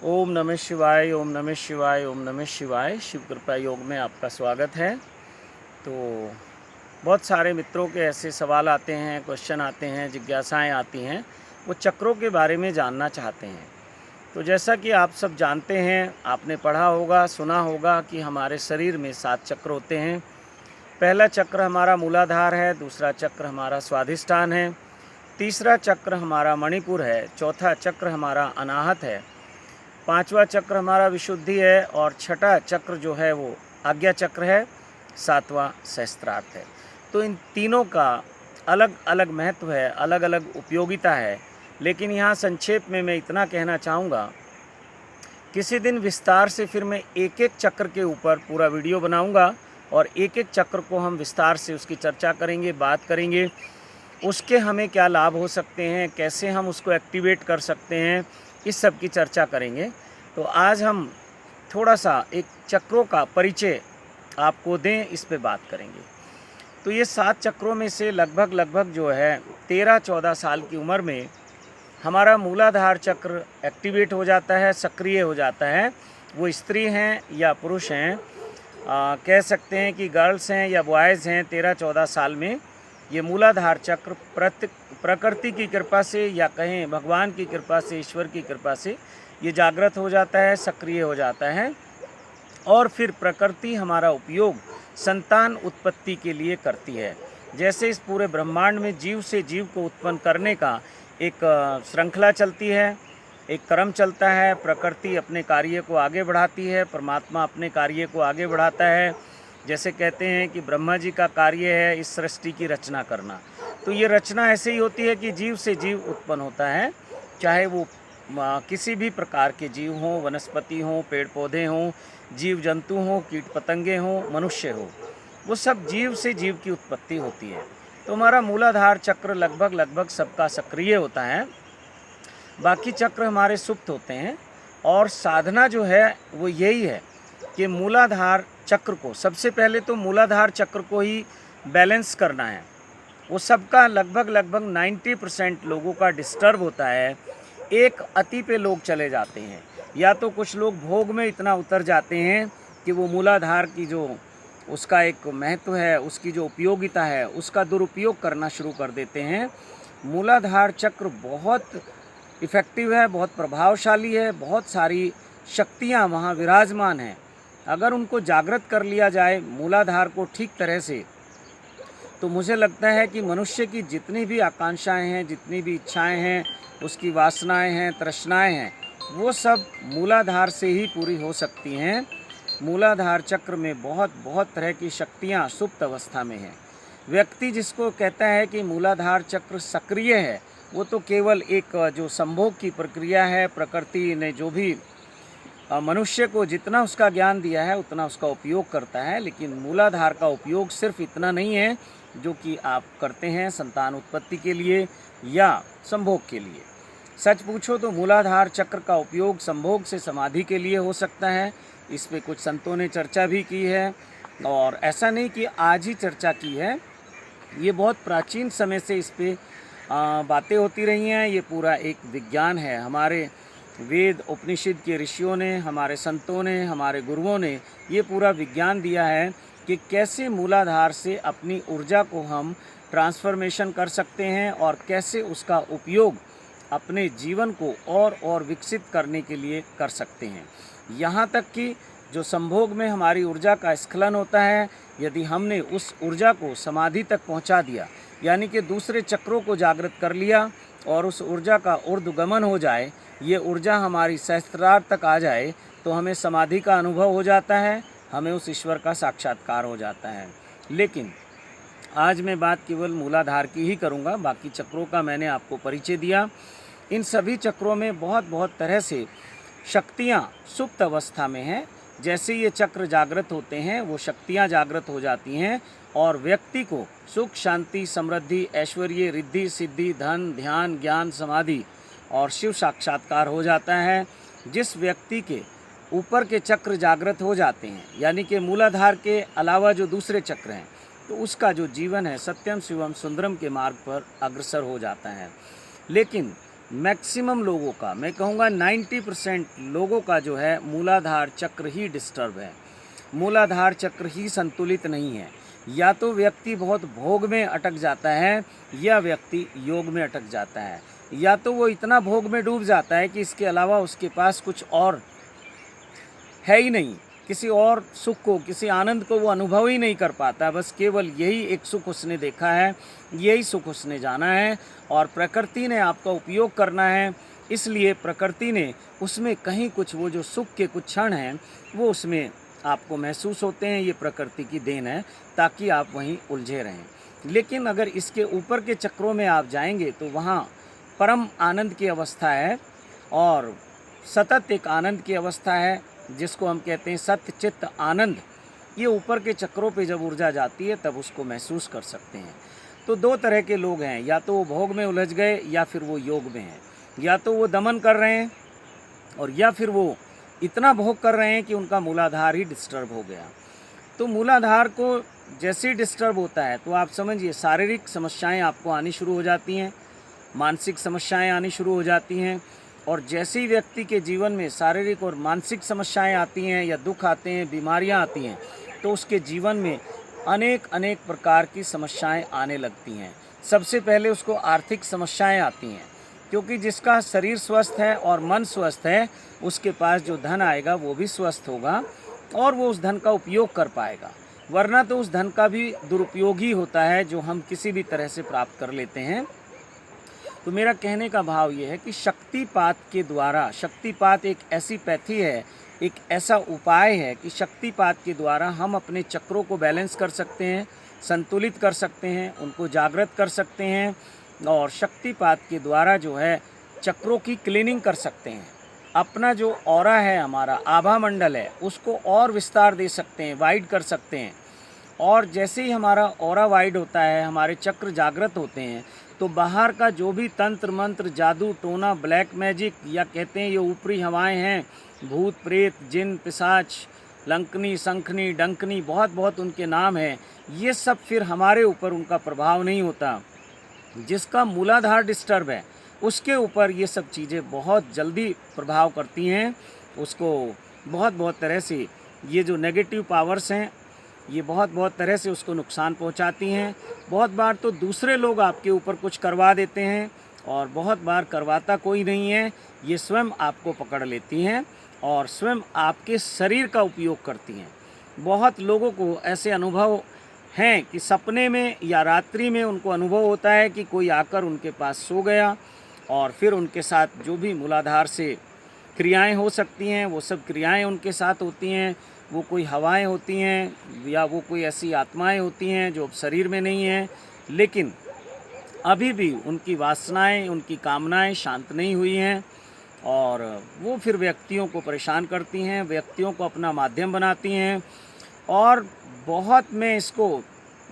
ओम नमः शिवाय, ओम नमः शिवाय, ओम नमः शिवाय। शिव कृपा योग में आपका स्वागत है। तो बहुत सारे मित्रों के ऐसे सवाल आते हैं, क्वेश्चन आते हैं, जिज्ञासाएं आती हैं, वो चक्रों के बारे में जानना चाहते हैं। तो जैसा कि आप सब जानते हैं, आपने पढ़ा होगा, सुना होगा कि हमारे शरीर में 7 चक्र होते हैं। पहला चक्र हमारा मूलाधार है, दूसरा चक्र हमारा स्वाधिष्ठान है, तीसरा चक्र हमारा मणिपुर है, चौथा चक्र हमारा अनाहत है, पांचवा चक्र हमारा विशुद्धि है और छठा चक्र जो है वो आज्ञा चक्र है, सातवां सहस्त्रार्थ है। तो इन तीनों का अलग अलग महत्व है, अलग अलग उपयोगिता है। लेकिन यहाँ संक्षेप में मैं इतना कहना चाहूँगा, किसी दिन विस्तार से फिर मैं एक एक चक्र के ऊपर पूरा वीडियो बनाऊँगा और एक एक चक्र को हम विस्तार से उसकी चर्चा करेंगे, बात करेंगे, उसके हमें क्या लाभ हो सकते हैं, कैसे हम उसको एक्टिवेट कर सकते हैं, इस सब की चर्चा करेंगे। तो आज हम थोड़ा सा एक चक्रों का परिचय आपको दें, इस पे बात करेंगे। तो ये 7 चक्रों में से लगभग जो है 13-14 साल की उम्र में हमारा मूलाधार चक्र एक्टिवेट हो जाता है, सक्रिय हो जाता है। वो स्त्री हैं या पुरुष हैं, कह सकते हैं कि गर्ल्स हैं या बॉयज़ हैं, 13-14 साल में ये मूलाधार चक्र प्रकृति की कृपा से या कहें भगवान की कृपा से, ईश्वर की कृपा से ये जागृत हो जाता है, सक्रिय हो जाता है। और फिर प्रकृति हमारा उपयोग संतान उत्पत्ति के लिए करती है। जैसे इस पूरे ब्रह्मांड में जीव से जीव को उत्पन्न करने का एक श्रृंखला चलती है, एक क्रम चलता है। प्रकृति अपने कार्य को आगे बढ़ाती है, परमात्मा अपने कार्य को आगे बढ़ाता है। जैसे कहते हैं कि ब्रह्मा जी का कार्य है इस सृष्टि की रचना करना। तो ये रचना ऐसे ही होती है कि जीव से जीव उत्पन्न होता है, चाहे वो किसी भी प्रकार के जीव हों, वनस्पति हों, पेड़ पौधे हों, जीव जंतु हों, कीट पतंगे हों, मनुष्य हो, वो सब जीव से जीव की उत्पत्ति होती है। तो हमारा मूलाधार चक्र लगभग सबका सक्रिय होता है, बाकी चक्र हमारे सुप्त होते हैं। और साधना जो है वो यही है कि मूलाधार चक्र को, सबसे पहले तो मूलाधार चक्र को ही बैलेंस करना है। वो सबका लगभग 90% लोगों का डिस्टर्ब होता है। एक अति पे लोग चले जाते हैं, या तो कुछ लोग भोग में इतना उतर जाते हैं कि वो मूलाधार की जो उसका एक महत्व है, उसकी जो उपयोगिता है, उसका दुरुपयोग करना शुरू कर देते हैं। मूलाधार चक्र बहुत इफ़ेक्टिव है, बहुत प्रभावशाली है, बहुत सारी शक्तियाँ वहाँ विराजमान हैं। अगर उनको जागृत कर लिया जाए मूलाधार को ठीक तरह से, तो मुझे लगता है कि मनुष्य की जितनी भी आकांक्षाएं हैं, जितनी भी इच्छाएं हैं, उसकी वासनाएं हैं, तृष्णाएं हैं, वो सब मूलाधार से ही पूरी हो सकती हैं। मूलाधार चक्र में बहुत तरह की शक्तियां सुप्त अवस्था में हैं। व्यक्ति जिसको कहता है कि मूलाधार चक्र सक्रिय है, वो तो केवल एक जो संभोग की प्रक्रिया है, प्रकृति ने जो भी मनुष्य को जितना उसका ज्ञान दिया है उतना उसका उपयोग करता है। लेकिन मूलाधार का उपयोग सिर्फ इतना नहीं है जो कि आप करते हैं संतान उत्पत्ति के लिए या संभोग के लिए। सच पूछो तो मूलाधार चक्र का उपयोग संभोग से समाधि के लिए हो सकता है। इस पे कुछ संतों ने चर्चा भी की है, और ऐसा नहीं कि आज ही चर्चा की है, ये बहुत प्राचीन समय से इस पे बातें होती रही हैं। ये पूरा एक विज्ञान है। हमारे वेद उपनिषद के ऋषियों ने, हमारे संतों ने, हमारे गुरुओं ने ये पूरा विज्ञान दिया है कि कैसे मूलाधार से अपनी ऊर्जा को हम ट्रांसफॉर्मेशन कर सकते हैं और कैसे उसका उपयोग अपने जीवन को और विकसित करने के लिए कर सकते हैं। यहाँ तक कि जो संभोग में हमारी ऊर्जा का स्खलन होता है, यदि हमने उस ऊर्जा को समाधि तक पहुँचा दिया, यानी कि दूसरे चक्रों को जागृत कर लिया और उस ऊर्जा का ऊर्ध्वगमन हो जाए, ये ऊर्जा हमारी सहस्त्रार्थ तक आ जाए, तो हमें समाधि का अनुभव हो जाता है, हमें उस ईश्वर का साक्षात्कार हो जाता है। लेकिन आज मैं बात केवल मूलाधार की ही करूँगा, बाकी चक्रों का मैंने आपको परिचय दिया। इन सभी चक्रों में बहुत तरह से शक्तियाँ सुप्त अवस्था में हैं। जैसे ये चक्र जागृत होते हैं, वो शक्तियाँ जागृत हो जाती हैं और व्यक्ति को सुख, शांति, समृद्धि, ऐश्वर्य, रिद्धि, सिद्धि, धन, ध्यान, ज्ञान, समाधि और शिव साक्षात्कार हो जाता है। जिस व्यक्ति के ऊपर के चक्र जागृत हो जाते हैं, यानी कि मूलाधार के अलावा जो दूसरे चक्र हैं, तो उसका जो जीवन है सत्यम शिवम सुंदरम के मार्ग पर अग्रसर हो जाता है। लेकिन मैक्सिमम लोगों का, मैं कहूँगा 90% लोगों का जो है मूलाधार चक्र ही डिस्टर्ब है, मूलाधार चक्र ही संतुलित नहीं है। या तो व्यक्ति बहुत भोग में अटक जाता है या व्यक्ति योग में अटक जाता है, या तो वो इतना भोग में डूब जाता है कि इसके अलावा उसके पास कुछ और है ही नहीं, किसी और सुख को, किसी आनंद को वो अनुभव ही नहीं कर पाता। बस केवल यही एक सुख उसने देखा है, यही सुख उसने जाना है, और प्रकृति ने आपका उपयोग करना है, इसलिए प्रकृति ने उसमें कहीं कुछ वो जो सुख के कुछ क्षण हैं वो उसमें आपको महसूस होते हैं। ये प्रकृति की देन है, ताकि आप वहीं उलझे रहें। लेकिन अगर इसके ऊपर के चक्रों में आप जाएंगे तो वहाँ परम आनंद की अवस्था है, और सतत एक आनंद की अवस्था है, जिसको हम कहते हैं सत्य चित्त आनंद। ये ऊपर के चक्रों पे जब ऊर्जा जाती है तब उसको महसूस कर सकते हैं। तो दो तरह के लोग हैं, या तो वो भोग में उलझ गए या फिर वो योग में हैं, या तो वो दमन कर रहे हैं और या फिर वो इतना भोग कर रहे हैं कि उनका मूलाधार ही डिस्टर्ब हो गया। तो मूलाधार को जैसे ही डिस्टर्ब होता है तो आप समझिए शारीरिक समस्याएं आपको आनी शुरू हो जाती हैं, मानसिक समस्याएं आनी शुरू हो जाती हैं। और जैसे ही व्यक्ति के जीवन में शारीरिक और मानसिक समस्याएं आती हैं या दुख आते हैं, बीमारियां आती हैं, तो उसके जीवन में अनेक अनेक प्रकार की समस्याएं आने लगती हैं। सबसे पहले उसको आर्थिक समस्याएं आती हैं, क्योंकि जिसका शरीर स्वस्थ है और मन स्वस्थ है, उसके पास जो धन आएगा वो भी स्वस्थ होगा और वो उस धन का उपयोग कर पाएगा। वरना तो उस धन का भी दुरुपयोग ही होता है, जो हम किसी भी तरह से प्राप्त कर लेते हैं। तो मेरा कहने का भाव ये है कि शक्तिपात के द्वारा, शक्तिपात एक ऐसी पैथी है, एक ऐसा उपाय है कि शक्तिपात के द्वारा हम अपने चक्रों को बैलेंस कर सकते हैं, संतुलित कर सकते हैं, उनको जागृत कर सकते हैं, और शक्तिपात के द्वारा जो है चक्रों की क्लीनिंग कर सकते हैं। अपना जो ऑरा है, हमारा आभा मंडल है, उसको और विस्तार दे सकते हैं, वाइड कर सकते हैं। और जैसे ही हमारा ऑरा वाइड होता है, हमारे चक्र जागृत होते हैं, तो बाहर का जो भी तंत्र मंत्र, जादू टोना, ब्लैक मैजिक, या कहते हैं ये ऊपरी हवाएं हैं, भूत प्रेत, जिन पिशाच, लंकनी, शंखनी, डंकनी, बहुत बहुत उनके नाम हैं, ये सब फिर हमारे ऊपर उनका प्रभाव नहीं होता। जिसका मूलाधार डिस्टर्ब है उसके ऊपर ये सब चीज़ें बहुत जल्दी प्रभाव करती हैं। उसको बहुत बहुत तरह से ये जो नेगेटिव पावर्स हैं, ये बहुत बहुत तरह से उसको नुकसान पहुंचाती हैं। बहुत बार तो दूसरे लोग आपके ऊपर कुछ करवा देते हैं, और बहुत बार करवाता कोई नहीं है, ये स्वयं आपको पकड़ लेती हैं और स्वयं आपके शरीर का उपयोग करती हैं। बहुत लोगों को ऐसे अनुभव हैं कि सपने में या रात्रि में उनको अनुभव होता है कि कोई आकर उनके पास सो गया, और फिर उनके साथ जो भी मूलाधार से क्रियाएं हो सकती हैं वो सब क्रियाएं उनके साथ होती हैं। वो कोई हवाएं होती हैं या वो कोई ऐसी आत्माएं होती हैं जो शरीर में नहीं हैं, लेकिन अभी भी उनकी वासनाएं, उनकी कामनाएं शांत नहीं हुई हैं, और वो फिर व्यक्तियों को परेशान करती हैं, व्यक्तियों को अपना माध्यम बनाती हैं। और बहुत, मैं इसको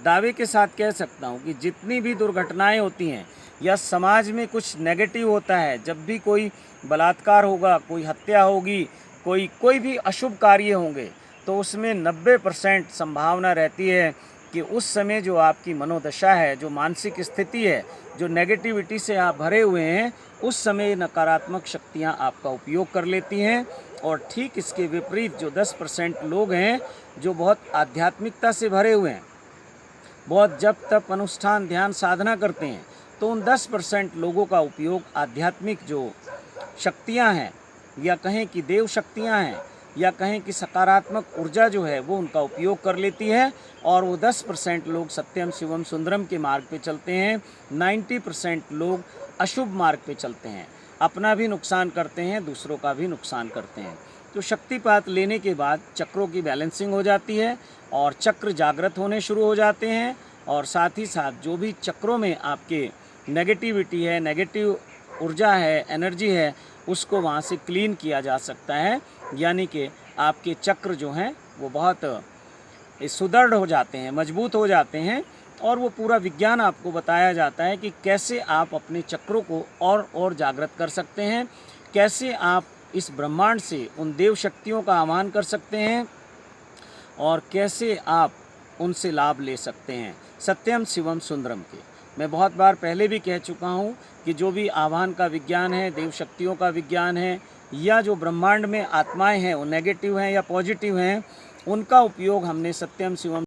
दावे के साथ कह सकता हूँ कि जितनी भी दुर्घटनाएं होती हैं या समाज में कुछ नेगेटिव होता है, जब भी कोई बलात्कार होगा, कोई हत्या होगी, कोई भी अशुभ कार्य होंगे, तो उसमें 90% संभावना रहती है कि उस समय जो आपकी मनोदशा है, जो मानसिक स्थिति है, जो नेगेटिविटी से आप भरे हुए हैं, उस समय नकारात्मक शक्तियां आपका उपयोग कर लेती हैं। और ठीक इसके विपरीत जो 10% लोग हैं जो बहुत आध्यात्मिकता से भरे हुए हैं, बहुत जप तप अनुष्ठान ध्यान साधना करते हैं, तो उन 10% लोगों का उपयोग आध्यात्मिक जो शक्तियां हैं, या कहें कि देव शक्तियां हैं, या कहें कि सकारात्मक ऊर्जा जो है वो उनका उपयोग कर लेती है, और वो 10% लोग सत्यम शिवम सुंदरम के मार्ग पे चलते हैं, 90% लोग अशुभ मार्ग पे चलते हैं, अपना भी नुकसान करते हैं, दूसरों का भी नुकसान करते हैं। तो शक्तिपात लेने के बाद चक्रों की बैलेंसिंग हो जाती है और चक्र जागृत होने शुरू हो जाते हैं, और साथ ही साथ जो भी चक्रों में आपके नेगेटिविटी है, नेगेटिव ऊर्जा है, एनर्जी है, उसको वहाँ से क्लीन किया जा सकता है। यानी कि आपके चक्र जो हैं वो बहुत सुदृढ़ हो जाते हैं, मजबूत हो जाते हैं, और वो पूरा विज्ञान आपको बताया जाता है कि कैसे आप अपने चक्रों को और जागृत कर सकते हैं, कैसे आप इस ब्रह्मांड से उन देव शक्तियों का आह्वान कर सकते हैं, और कैसे आप उनसे लाभ ले सकते हैं सत्यम शिवम सुंदरम के। मैं बहुत बार पहले भी कह चुका हूँ कि जो भी आह्वान का विज्ञान है, देव शक्तियों का विज्ञान है, या जो ब्रह्मांड में आत्माएं हैं वो नेगेटिव हैं या पॉजिटिव हैं, उनका उपयोग हमने सत्यम शिवम